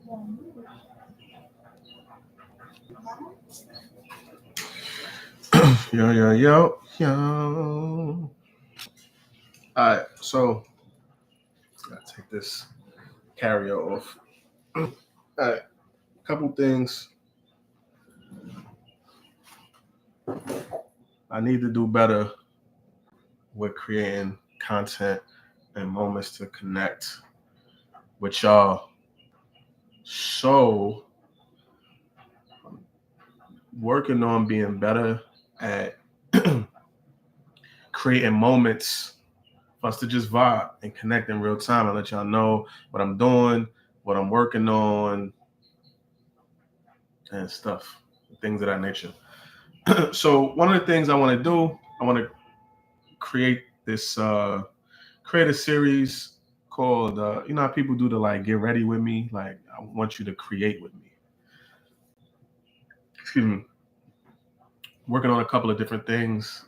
Yo. All right, so I take this carrier off. All right, couple things. I need to do better with creating content and moments to connect with y'all. So, working on being better at creating moments for us to just vibe and connect in real time and let y'all know what I'm doing, what I'm working on, and stuff, things of that nature. So one of the things I want to do, I want to create this, create a series called, you know how people do the like get ready with me, like I want you to create with me. Excuse me. Working on a couple of different things.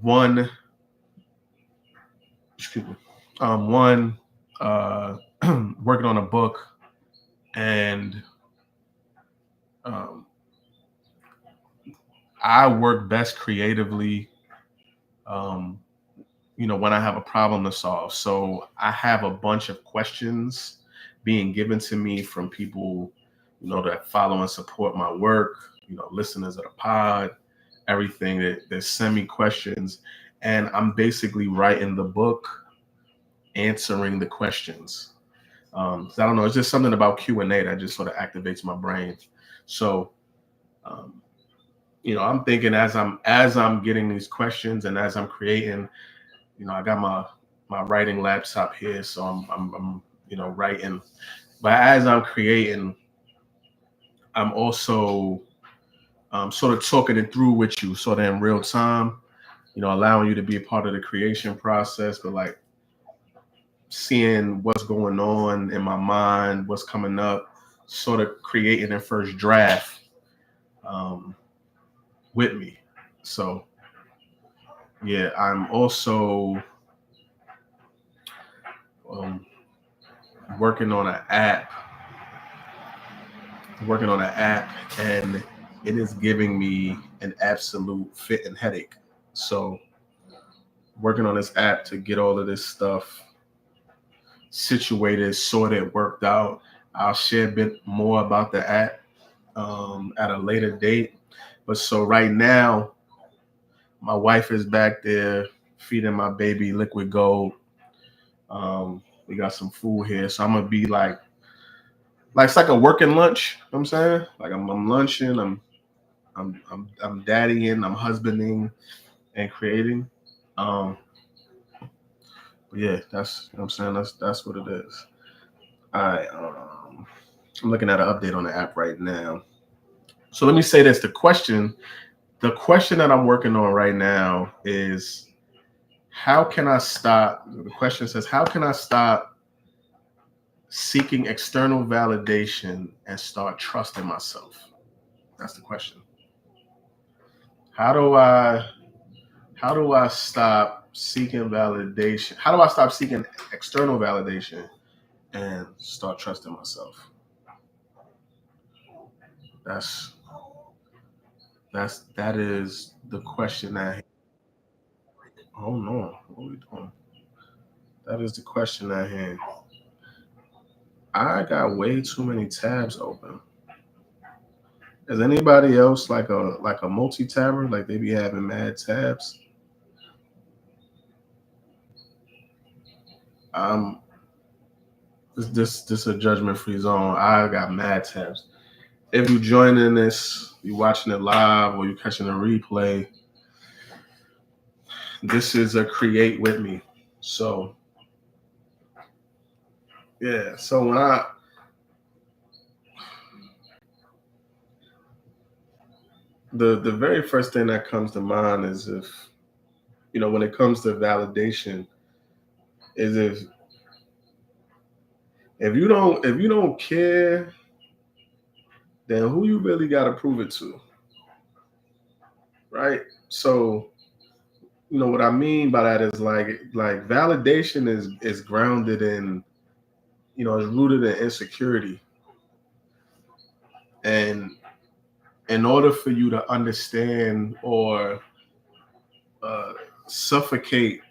One, excuse me. One, working on a book, and um, I work best creatively, um, when I have a problem to solve. So I have a bunch of questions being given to me from people, that follow and support my work, listeners of the pod, everything that send me questions. And I'm basically writing the book, answering the questions. So I don't know, it's just something about Q&A that just sort of activates my brain. So, um, I'm thinking as I'm getting these questions and as I'm creating, I got my writing laptop here, so I'm writing. But as I'm creating, I'm also sort of talking it through with you, sort of in real time. Allowing you to be a part of the creation process, but like seeing what's going on in my mind, what's coming up, sort of creating a first draft um, with me. So yeah, I'm also um, working on an app, and it is giving me an absolute fit and headache. So working on this app to get all of this stuff situated, sorted, worked out. I'll share a bit more about the app at a later date. But so right now, my wife is back there feeding my baby liquid gold. We got some food here, so I'm gonna be like it's like a working lunch. You know what I'm saying, like I'm lunching, I'm daddying, I'm husbanding and creating. Um, but yeah, that's what I'm saying. That's what it is. All right. I'm looking at an update on the app right now. So let me say this: the question that I'm working on right now is how can I stop? The question says, how can I stop seeking external validation and start trusting myself? That's the question. How do I stop seeking validation? How do I stop seeking external validation and start trusting myself? That's that is the question that. Oh no, what are we doing? That is the question at hand. I got way too many tabs open. Is anybody else like a multi-tabber? Like they be having mad tabs? Um, this a judgment free zone. I got mad tabs. If you joining this, you watching it live or you catching a replay, this is a create with me. So yeah. So the very first thing that comes to mind is if when it comes to validation, is if you don't care, then who you really got to prove it to, right? So what I mean by that is like validation is grounded in is rooted in insecurity. And in order for you to understand or uh, suffocate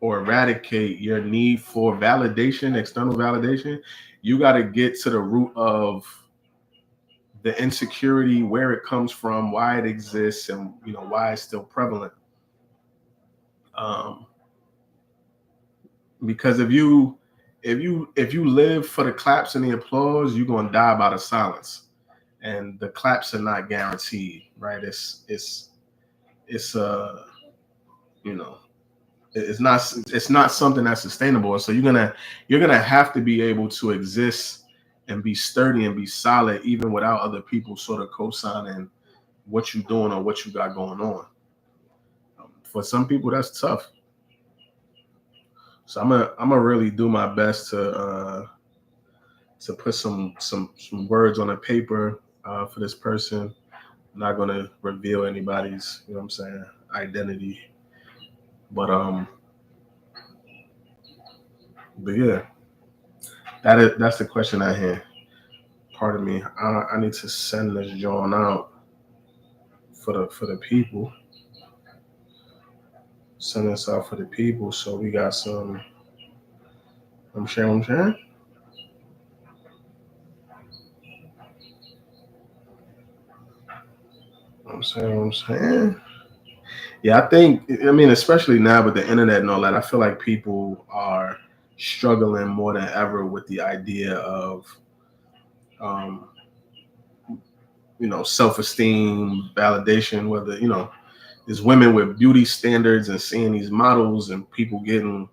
or eradicate your need for validation, external validation, you got to get to the root of the insecurity, where it comes from, why it exists, and why it's still prevalent. Um, because if you live for the claps and the applause, you're gonna die by the silence, and the claps are not guaranteed, right? It's you know it's not something that's sustainable. So you're gonna have to be able to exist and be sturdy and be solid even without other people sort of co-signing what you're doing or what you got going on. For some people, that's tough. So I'm gonna really do my best to put some words on a paper for this person. I'm not gonna reveal anybody's, what I'm saying, identity. But yeah, that's the question I had. Pardon me. I need to send this drawing out for the people. Send this out for the people. So we got some. I'm sharing. I'm saying. Yeah, I mean, especially now with the internet and all that, I feel like people are struggling more than ever with the idea of, um, self-esteem, validation, whether, there's women with beauty standards and seeing these models and people getting,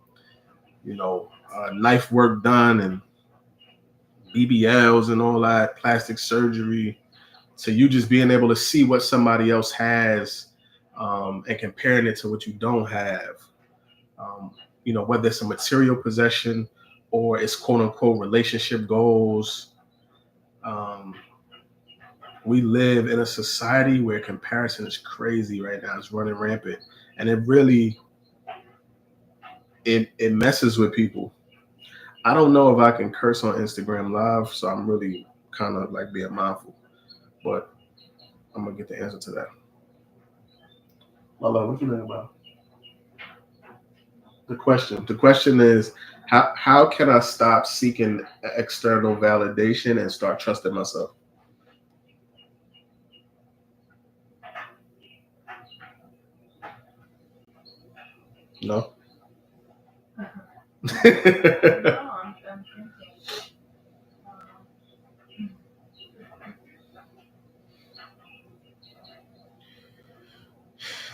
knife work done and BBLs and all that, plastic surgery. So you just being able to see what somebody else has, and comparing it to what you don't have. Um, whether it's a material possession or it's quote unquote relationship goals. Um, we live in a society where comparison is crazy right now. It's running rampant, and it messes with people. I don't know if I can curse on Instagram Live, so I'm really kind of like being mindful. But I'm gonna get the answer to that. My love, what you think about the question? The question is, how can I stop seeking external validation and start trusting myself? No.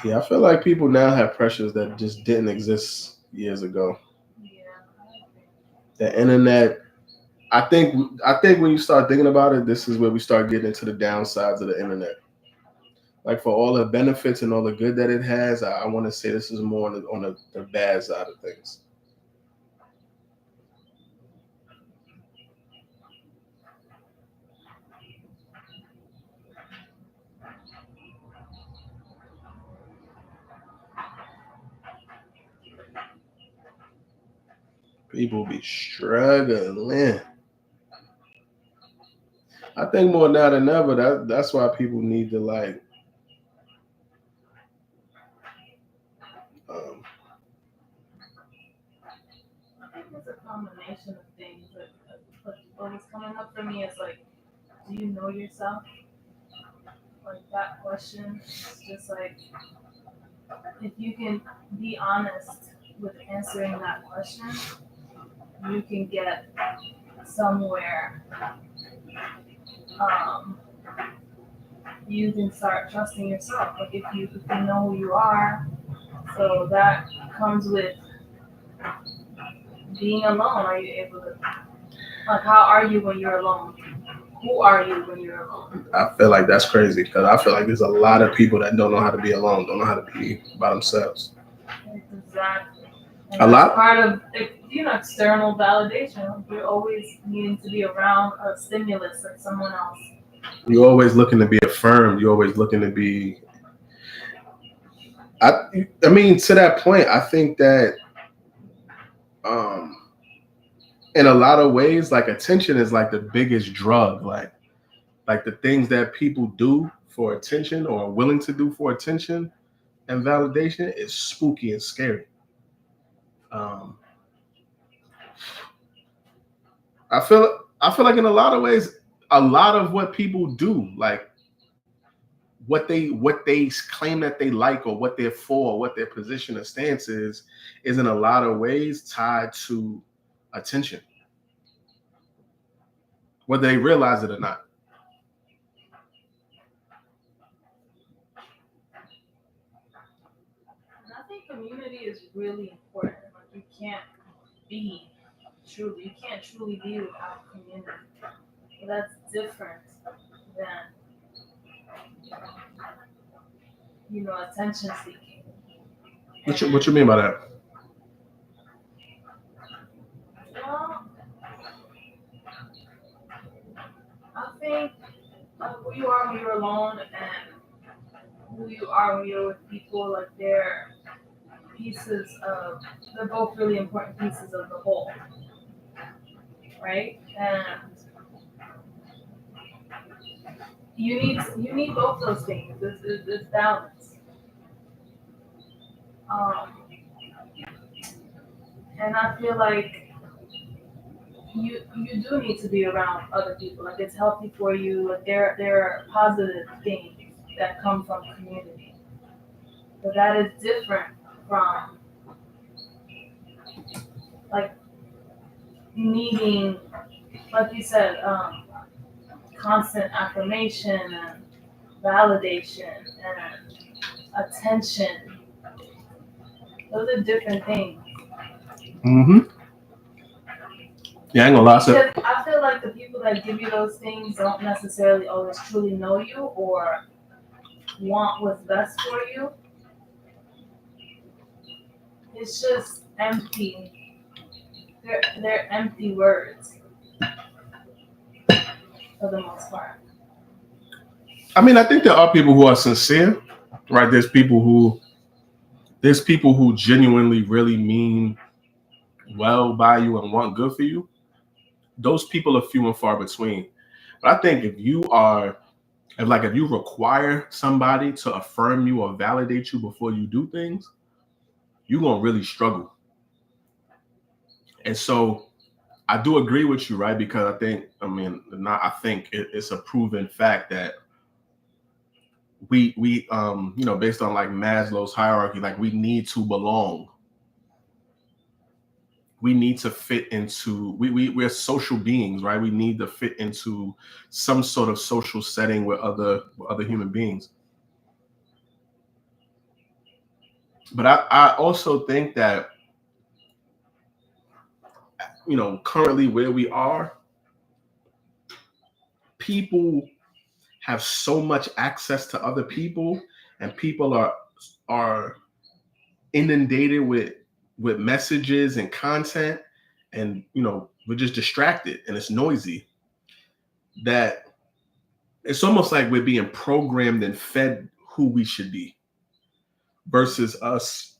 Yeah, I feel like people now have pressures that just didn't exist years ago. The internet. I think when you start thinking about it, this is where we start getting into the downsides of the internet. Like for all the benefits and all the good that it has, I want to say this is more on the bad side of things. People be struggling. I think more now than ever. That's why people need to like. Um, I think it's a combination of things. What was coming up for me is like, do you know yourself? Like that question. It's just like, if you can be honest with answering that question, you can get somewhere. Um, you can start trusting yourself. Like if you know who you are, so that comes with being alone. Are you able to, like, how are you when you're alone? Who are you when you're alone? I feel like that's crazy because I feel like there's a lot of people that don't know how to be alone, don't know how to be by themselves. Exactly. And A that's lot. part of external validation. You're always needing to be around a stimulus like someone else. You're always looking to be affirmed. You're always looking to be. I mean, to that point, I think that um, in a lot of ways, like attention is like the biggest drug. Like the things that people do for attention or are willing to do for attention and validation is spooky and scary. Um, I feel like in a lot of ways, a lot of what people do, like what they claim that they like or what they're for, or what their position or stance is in a lot of ways tied to attention, whether they realize it or not. And I think community is really important. Like you can't truly be without community. But that's different than, attention seeking. What you mean by that? Well, I think who you are when you're alone and who you are when you're with people, like they're both really important pieces of the whole, right? And you need both those things. It's balance. Um, and I feel like you do need to be around other people. Like it's healthy for you. Like there are positive things that come from community, but that is different from like needing, like you said, constant affirmation and validation and attention. Those are different things. Mm-hmm. Yeah, I ain't gonna lie. Because I feel like the people that give you those things don't necessarily always truly know you or want what's best for you. It's just empty. They're empty words for the most part. I mean, I think there are people who are sincere, right? There's people who genuinely really mean well by you and want good for you. Those people are few and far between. But I think if you require somebody to affirm you or validate you before you do things, you're gonna really struggle. And so I do agree with you, right? Because it's a proven fact that we based on like Maslow's hierarchy, like we need to belong. We need to fit into we're social beings, right? We need to fit into some sort of social setting with other human beings. But I also think that currently where we are, people have so much access to other people, and people are inundated with messages and content, and we're just distracted and it's noisy, that it's almost like we're being programmed and fed who we should be versus us,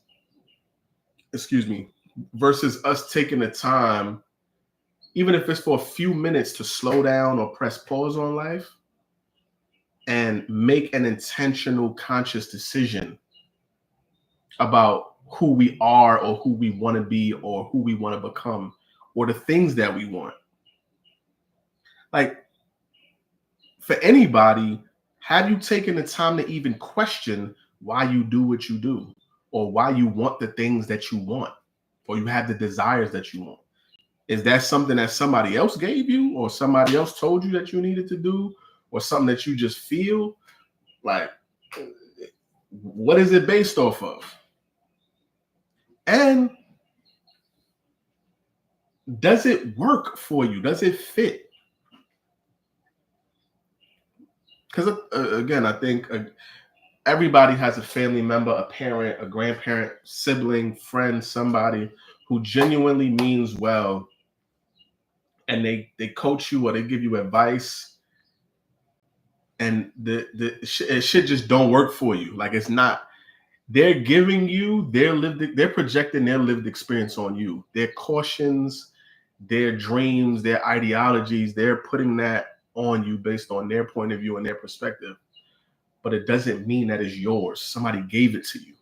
excuse me, versus us taking the time, even if it's for a few minutes, to slow down or press pause on life and make an intentional conscious decision about who we are or who we want to be or who we want to become or the things that we want. Like, for anybody, have you taken the time to even question why you do what you do, or why you want the things that you want, or you have the desires that you want? Is that something that somebody else gave you, or somebody else told you that you needed to do, or something that you just feel? Like, what is it based off of? And does it work for you? Does it fit? Because again, I think everybody has a family member, a parent, a grandparent, sibling, friend, somebody who genuinely means well, and they coach you or they give you advice, and it shit just don't work for you. Like, it's not. They're giving you they're projecting their lived experience on you. Their cautions, their dreams, their ideologies, they're putting that on you based on their point of view and their perspective. But it doesn't mean that it's yours. Somebody gave it to you.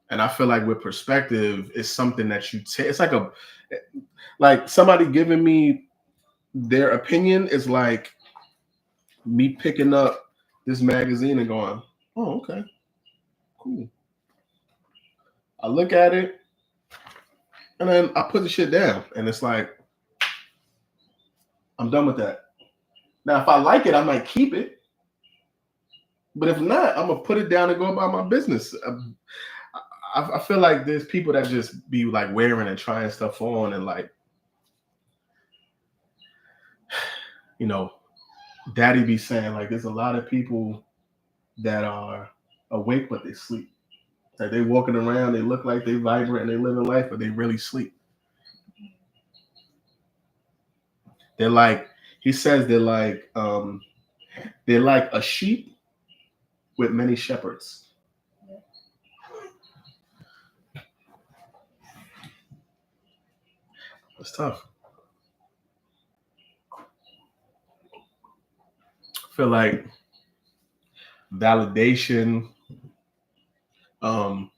And I feel like with perspective, it's something that you take. It's like somebody giving me their opinion is like me picking up this magazine and going, oh, okay, cool. I look at it and then I put the shit down. And it's like, I'm done with that. Now, if I like it, I might keep it. But if not, I'm going to put it down and go about my business. I feel like there's people that just be like wearing and trying stuff on and like, you know, daddy be saying like there's a lot of people that are awake but they sleep. Like they walking around, they look like they vibrant and they living life, but they really sleep. They're like, he says they're like a sheep with many shepherds. It's tough. I feel like validation, um,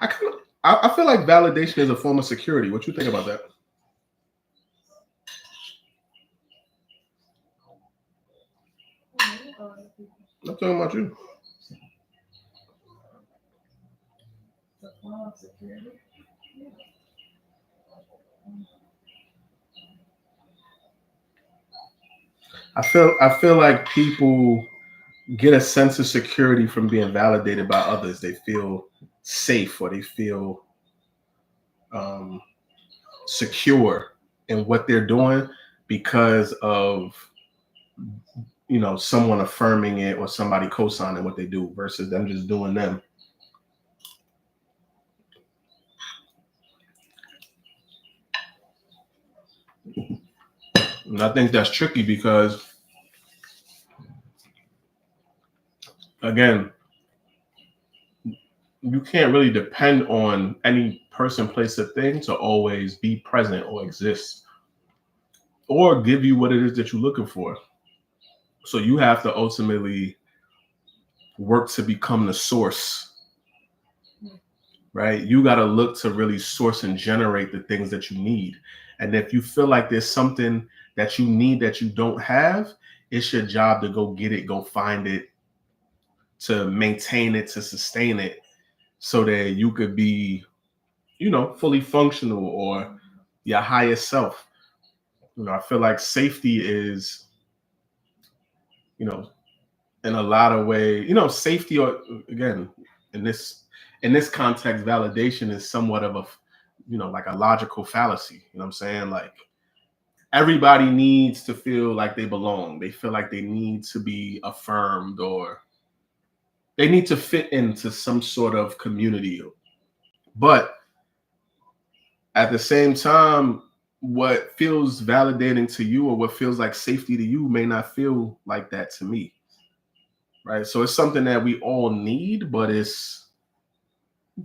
I feel like validation is a form of security. What you think about that? I'm talking about you. I feel like people get a sense of security from being validated by others. They feel safe or they feel um, secure in what they're doing because of someone affirming it or somebody co-signing what they do versus them just doing them. And I think that's tricky because again, you can't really depend on any person, place, or thing to always be present or exist or give you what it is that you're looking for. So you have to ultimately work to become the source, right? You got to look to really source and generate the things that you need. And if you feel like there's something that you need that you don't have, it's your job to go get it, go find it, to maintain it, to sustain it, so that you could be, fully functional or your highest self. I feel like safety is, in a lot of ways, safety or again, in this context, validation is somewhat of a, like a logical fallacy. You know what I'm saying? Like everybody needs to feel like they belong. They feel like they need to be affirmed or they need to fit into some sort of community. But at the same time, what feels validating to you or what feels like safety to you may not feel like that to me. Right. So it's something that we all need, but it's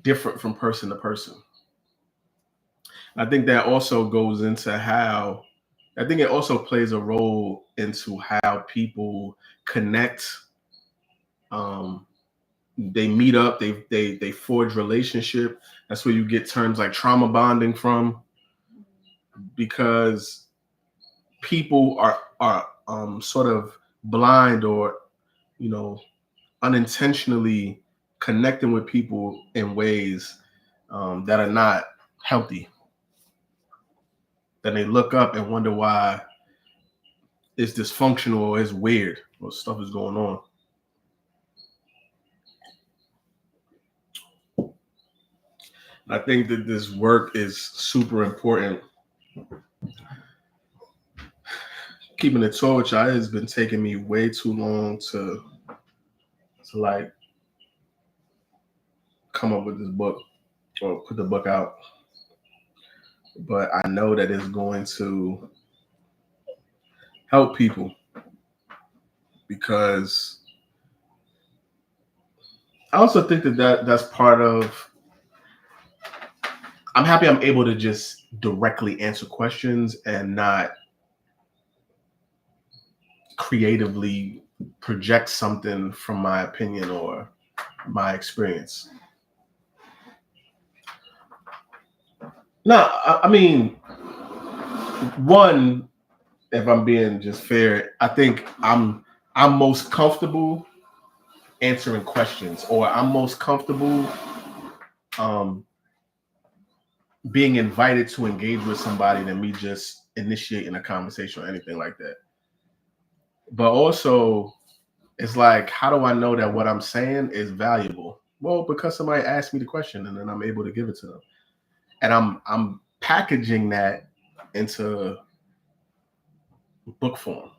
different from person to person. I think that also goes into how I think it also plays a role into how people connect. Um, they meet up, they forge relationship. That's where you get terms like trauma bonding from, because people are sort of blind or you know unintentionally connecting with people in ways that are not healthy. Then they look up and wonder why it's dysfunctional or it's weird. What stuff is going on? I think that this work is super important. Keeping it tall with y'all has been taking me way too long to like come up with this book or put the book out. But I know that it's going to help people because I also think that that's part of I'm happy I'm able to just directly answer questions and not creatively project something from my opinion or my experience. No, I mean, one, if I'm being just fair, I think I'm most comfortable answering questions, or I'm most comfortable um, being invited to engage with somebody than me just initiating a conversation or anything like that. But also, it's like, how do I know that what I'm saying is valuable? Well, because somebody asked me the question and then I'm able to give it to them. And I'm packaging that into book form.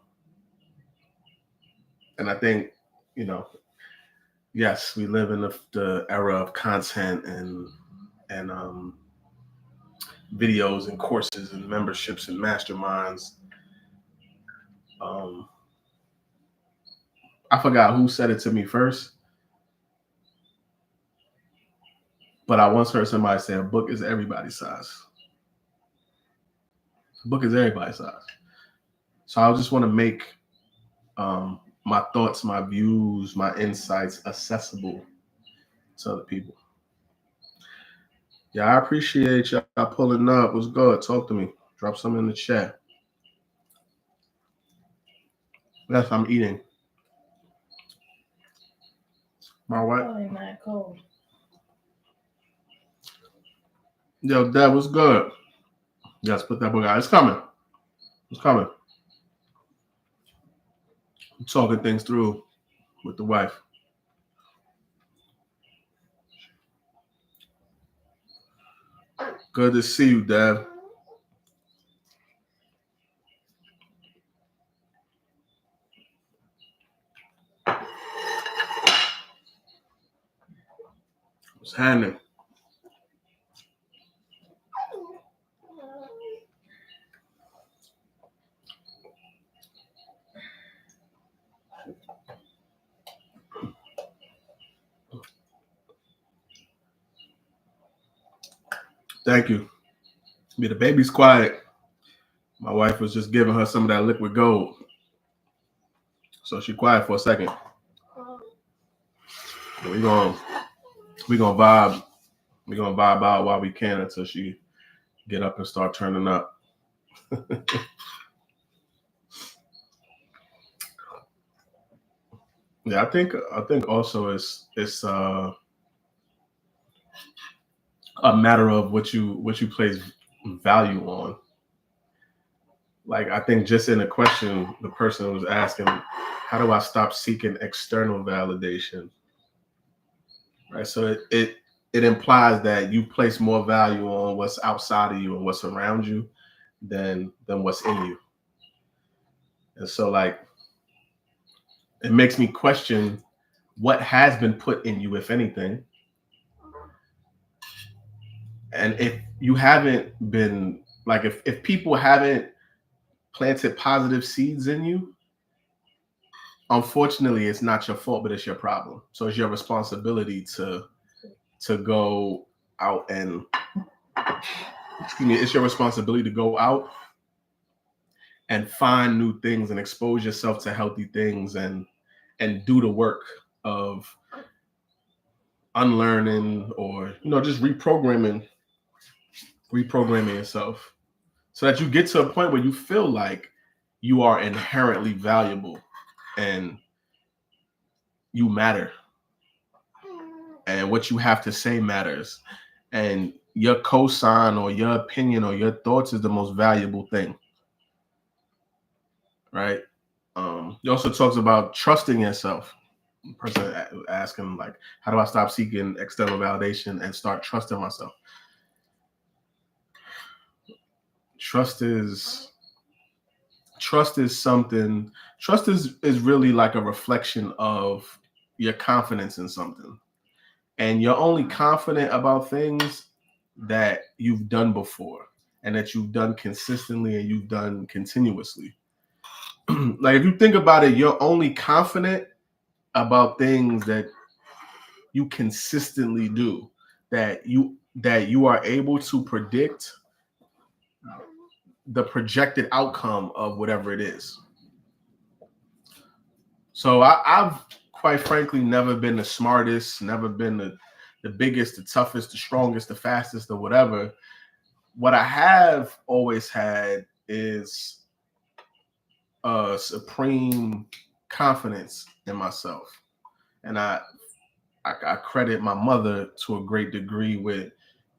And I think, you know, yes, we live in the era of content and videos and courses and memberships and masterminds. Um, I forgot who said it to me first, but I once heard somebody say a book is everybody's size. A book is everybody's size. So I just want to make my thoughts, my views, my insights accessible to other people. Yeah, I appreciate y'all pulling up. What's good? Talk to me. Drop some in the chat. Yes, I'm eating. My wife. Probably not cold. Yo, Dad, what's good? Yes, put that book out. It's coming. It's coming. I'm talking things through with the wife. Good to see you, Dad. What's happening? Thank you. Be the baby's quiet. My wife was just giving her some of that liquid gold. So she quiet for a second. We gonna we gonna vibe. We gonna vibe out while we can until she get up and start turning up. Yeah, I think also it's a matter of what you place value on. Like I think just in the question, the person was asking, how do I stop seeking external validation? Right. So it implies that you place more value on what's outside of you and what's around you than what's in you. And so like it makes me question what has been put in you, if anything. And if you haven't been like if people haven't planted positive seeds in you, unfortunately it's not your fault, but it's your problem. So it's your responsibility to go out and excuse me, it's your responsibility to go out and find new things and expose yourself to healthy things and do the work of unlearning or just reprogramming yourself so that you get to a point where you feel like you are inherently valuable and you matter and what you have to say matters and your cosign or your opinion or your thoughts is the most valuable thing, right? He also talks about trusting yourself. The person asking like, how do I stop seeking external validation and start trusting myself? Trust is something. Trust is really like a reflection of your confidence in something, and you're only confident about things that you've done before and that you've done consistently and you've done continuously. Like if you think about it, you're only confident about things that you consistently do, that you that you are able to predict the projected outcome of whatever it is. So I've quite frankly never been the smartest, never been the biggest, the toughest, the strongest, the fastest, or whatever. What I have always had is a supreme confidence in myself. And I credit my mother to a great degree with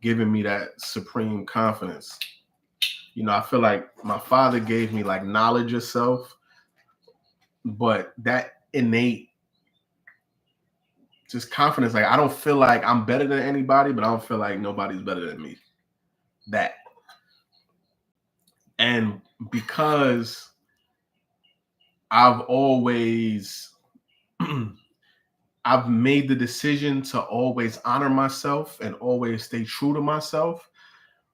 giving me that supreme confidence. You know, I feel like my father gave me like knowledge of self, but that innate just confidence, like I don't feel like I'm better than anybody, but I don't feel like nobody's better than me. That. And because I've always I've made the decision to always honor myself and always stay true to myself,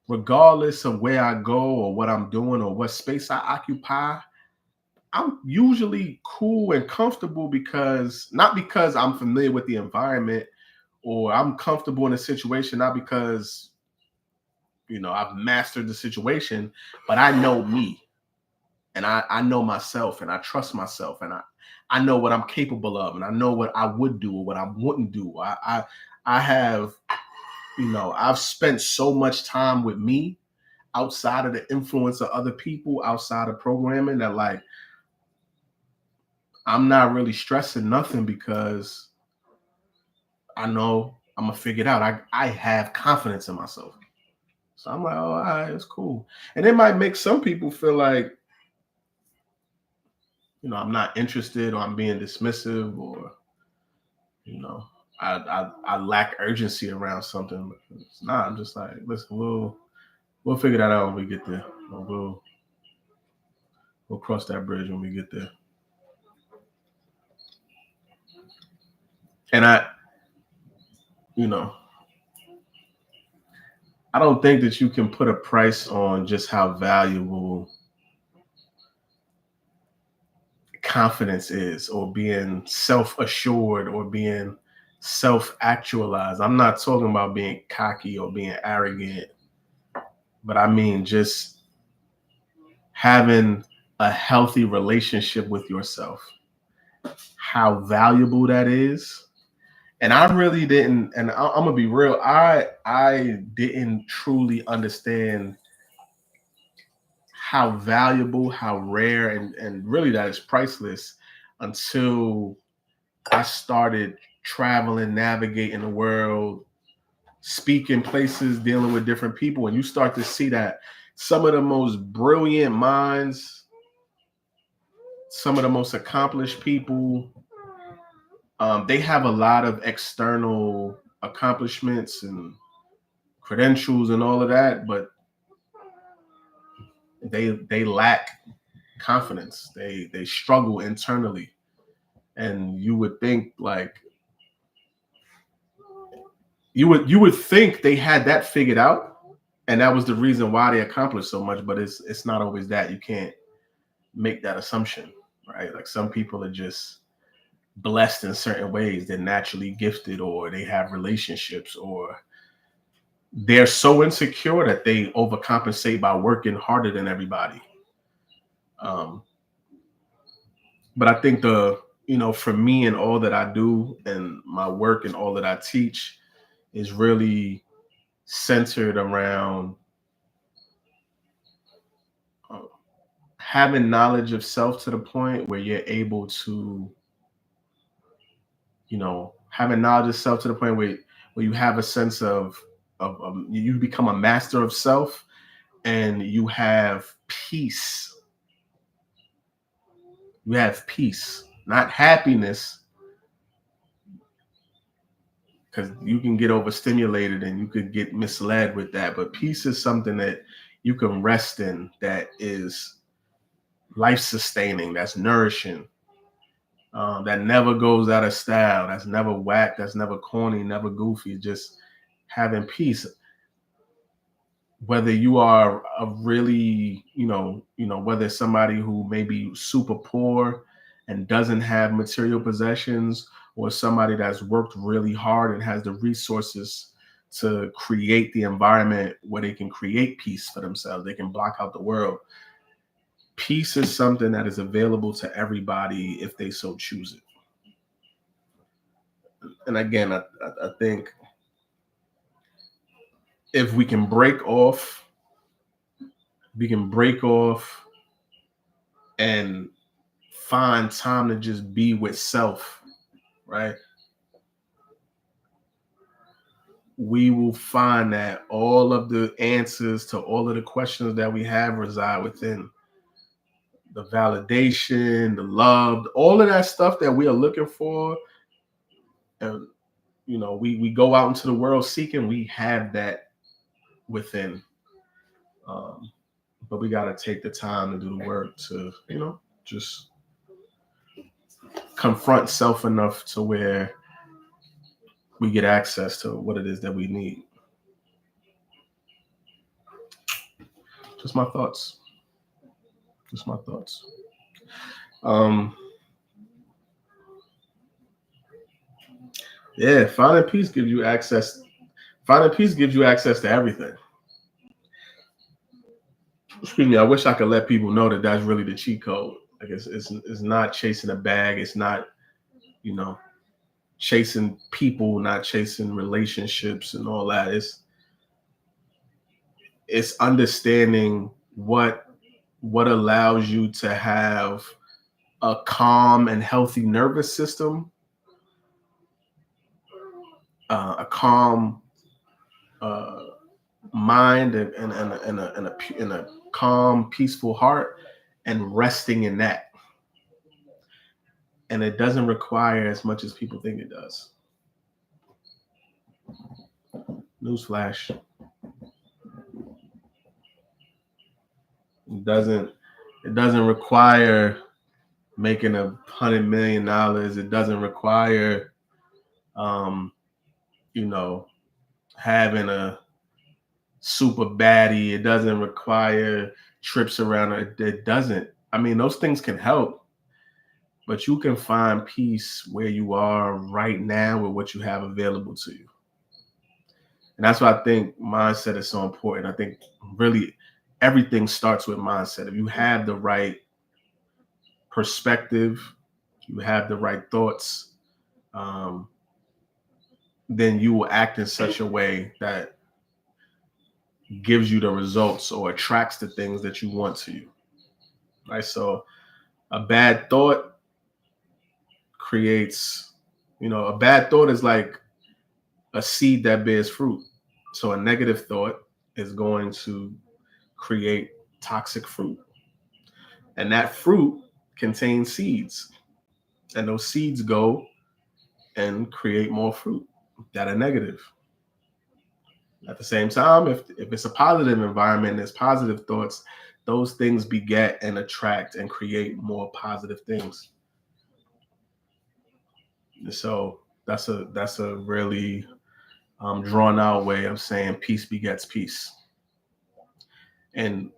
regardless of where I go or what I'm doing or what space I occupy. I'm usually cool and comfortable because not because I'm familiar with the environment or I'm comfortable in a situation, not because I've mastered the situation, but I know me and I know myself and I trust myself and I know what I'm capable of and I know what I would do or what I wouldn't do. I have, I've spent so much time with me outside of the influence of other people, outside of programming that like I'm not really stressing nothing because I know I'm gonna figure it out. I have confidence in myself. So I'm like, oh, all right, it's cool. And it might make some people feel like, I'm not interested or I'm being dismissive or, you know, I lack urgency around something. It's not. I'm just like, listen, we'll figure that out when we get there. We'll cross that bridge when we get there. And you know, I don't think that you can put a price on just how valuable confidence is or being self-assured or being self-actualized. I'm not talking about being cocky or being arrogant, but I mean just having a healthy relationship with yourself. How valuable that is. And I really didn't, and I'm gonna be real, I didn't truly understand how valuable, how rare, and really that is priceless until I started traveling, navigating the world, speaking places, dealing with different people, and you start to see that some of the most brilliant minds, some of the most accomplished people, they have a lot of external accomplishments and credentials and all of that, but they lack confidence. They struggle internally, and you would think like you would think they had that figured out, and that was the reason why they accomplished so much. But it's not always that. You can't make that assumption, right? Like some people are just blessed in certain ways. They're naturally gifted, or they have relationships, or they're so insecure that they overcompensate by working harder than everybody. Um, but I think for me and all that I do and my work and all that I teach is really centered around uh, having knowledge of self to the point where you're able to, having knowledge of self to the point where you have a sense of you become a master of self and you have peace. You have peace, not happiness, because you can get overstimulated and you could get misled with that. But peace is something that you can rest in, that is life sustaining, that's nourishing, that never goes out of style, that's never whack, that's never corny, never goofy. Just having peace. Whether you are a really, whether it's somebody who may be super poor and doesn't have material possessions, or somebody that's worked really hard and has the resources to create the environment where they can create peace for themselves. They can block out the world. Peace is something that is available to everybody if they so choose it. And again, I think if we can break off, and find time to just be with self, right? We will find that all of the answers to all of the questions that we have reside within. The validation, the love, all of that stuff that we are looking for. And, we go out into the world seeking, we have that within. But we got to take the time to do the work to, just confront self enough to where we get access to what it is that we need. Just my thoughts. Yeah, finding peace gives you access. Finding peace gives you access to everything. Excuse me. I wish I could let people know that that's really the cheat code. Like it's not chasing a bag. It's not, chasing people, not chasing relationships and all that. It's understanding what allows you to have a calm and healthy nervous system, a calm mind, and a calm, peaceful heart, and resting in that. And it doesn't require as much as people think it does. Newsflash. It doesn't require making $100 million. It doesn't require, having a super baddie. It doesn't require trips around. It doesn't. I mean, those things can help, but you can find peace where you are right now with what you have available to you. And that's why I think mindset is so important. I think really everything starts with mindset. If you have the right perspective, you have the right thoughts, then you will act in such a way that gives you the results or attracts the things that you want to you. Right? So a bad thought creates, a bad thought is like a seed that bears fruit. So a negative thought is going to create toxic fruit. And that fruit contains seeds. And those seeds go and create more fruit that are negative. At the same time, if it's a positive environment, there's positive thoughts, those things beget and attract and create more positive things. So that's a really drawn out way of saying peace begets peace. And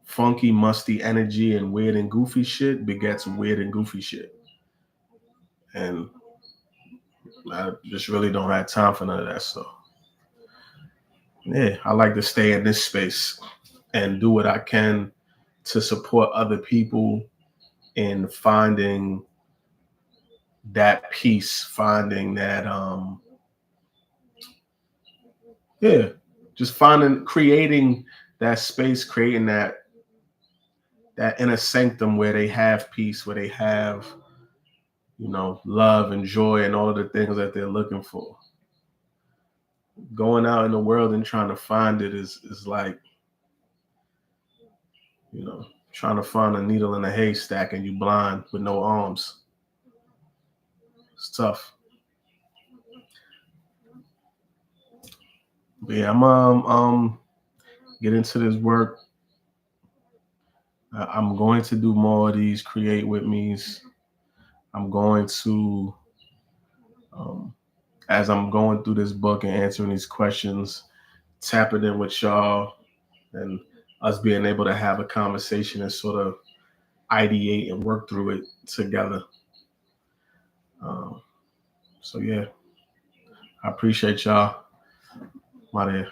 funky, musty energy and weird and goofy shit begets weird and goofy shit. And I just really don't have time for none of that stuff. Yeah, I like to stay in this space and do what I can to support other people in finding that peace, finding that just creating that space, creating that inner sanctum where they have peace, where they have, love and joy and all of the things that they're looking for. Going out in the world and trying to find it is like, trying to find a needle in a haystack and you blind with no arms. It's tough. But yeah, I'm get into this work. I'm going to do more of these create with me's. I'm going to, as I'm going through this book and answering these questions, tap it in with y'all and us being able to have a conversation and sort of ideate and work through it together. So yeah, I appreciate y'all. My dear.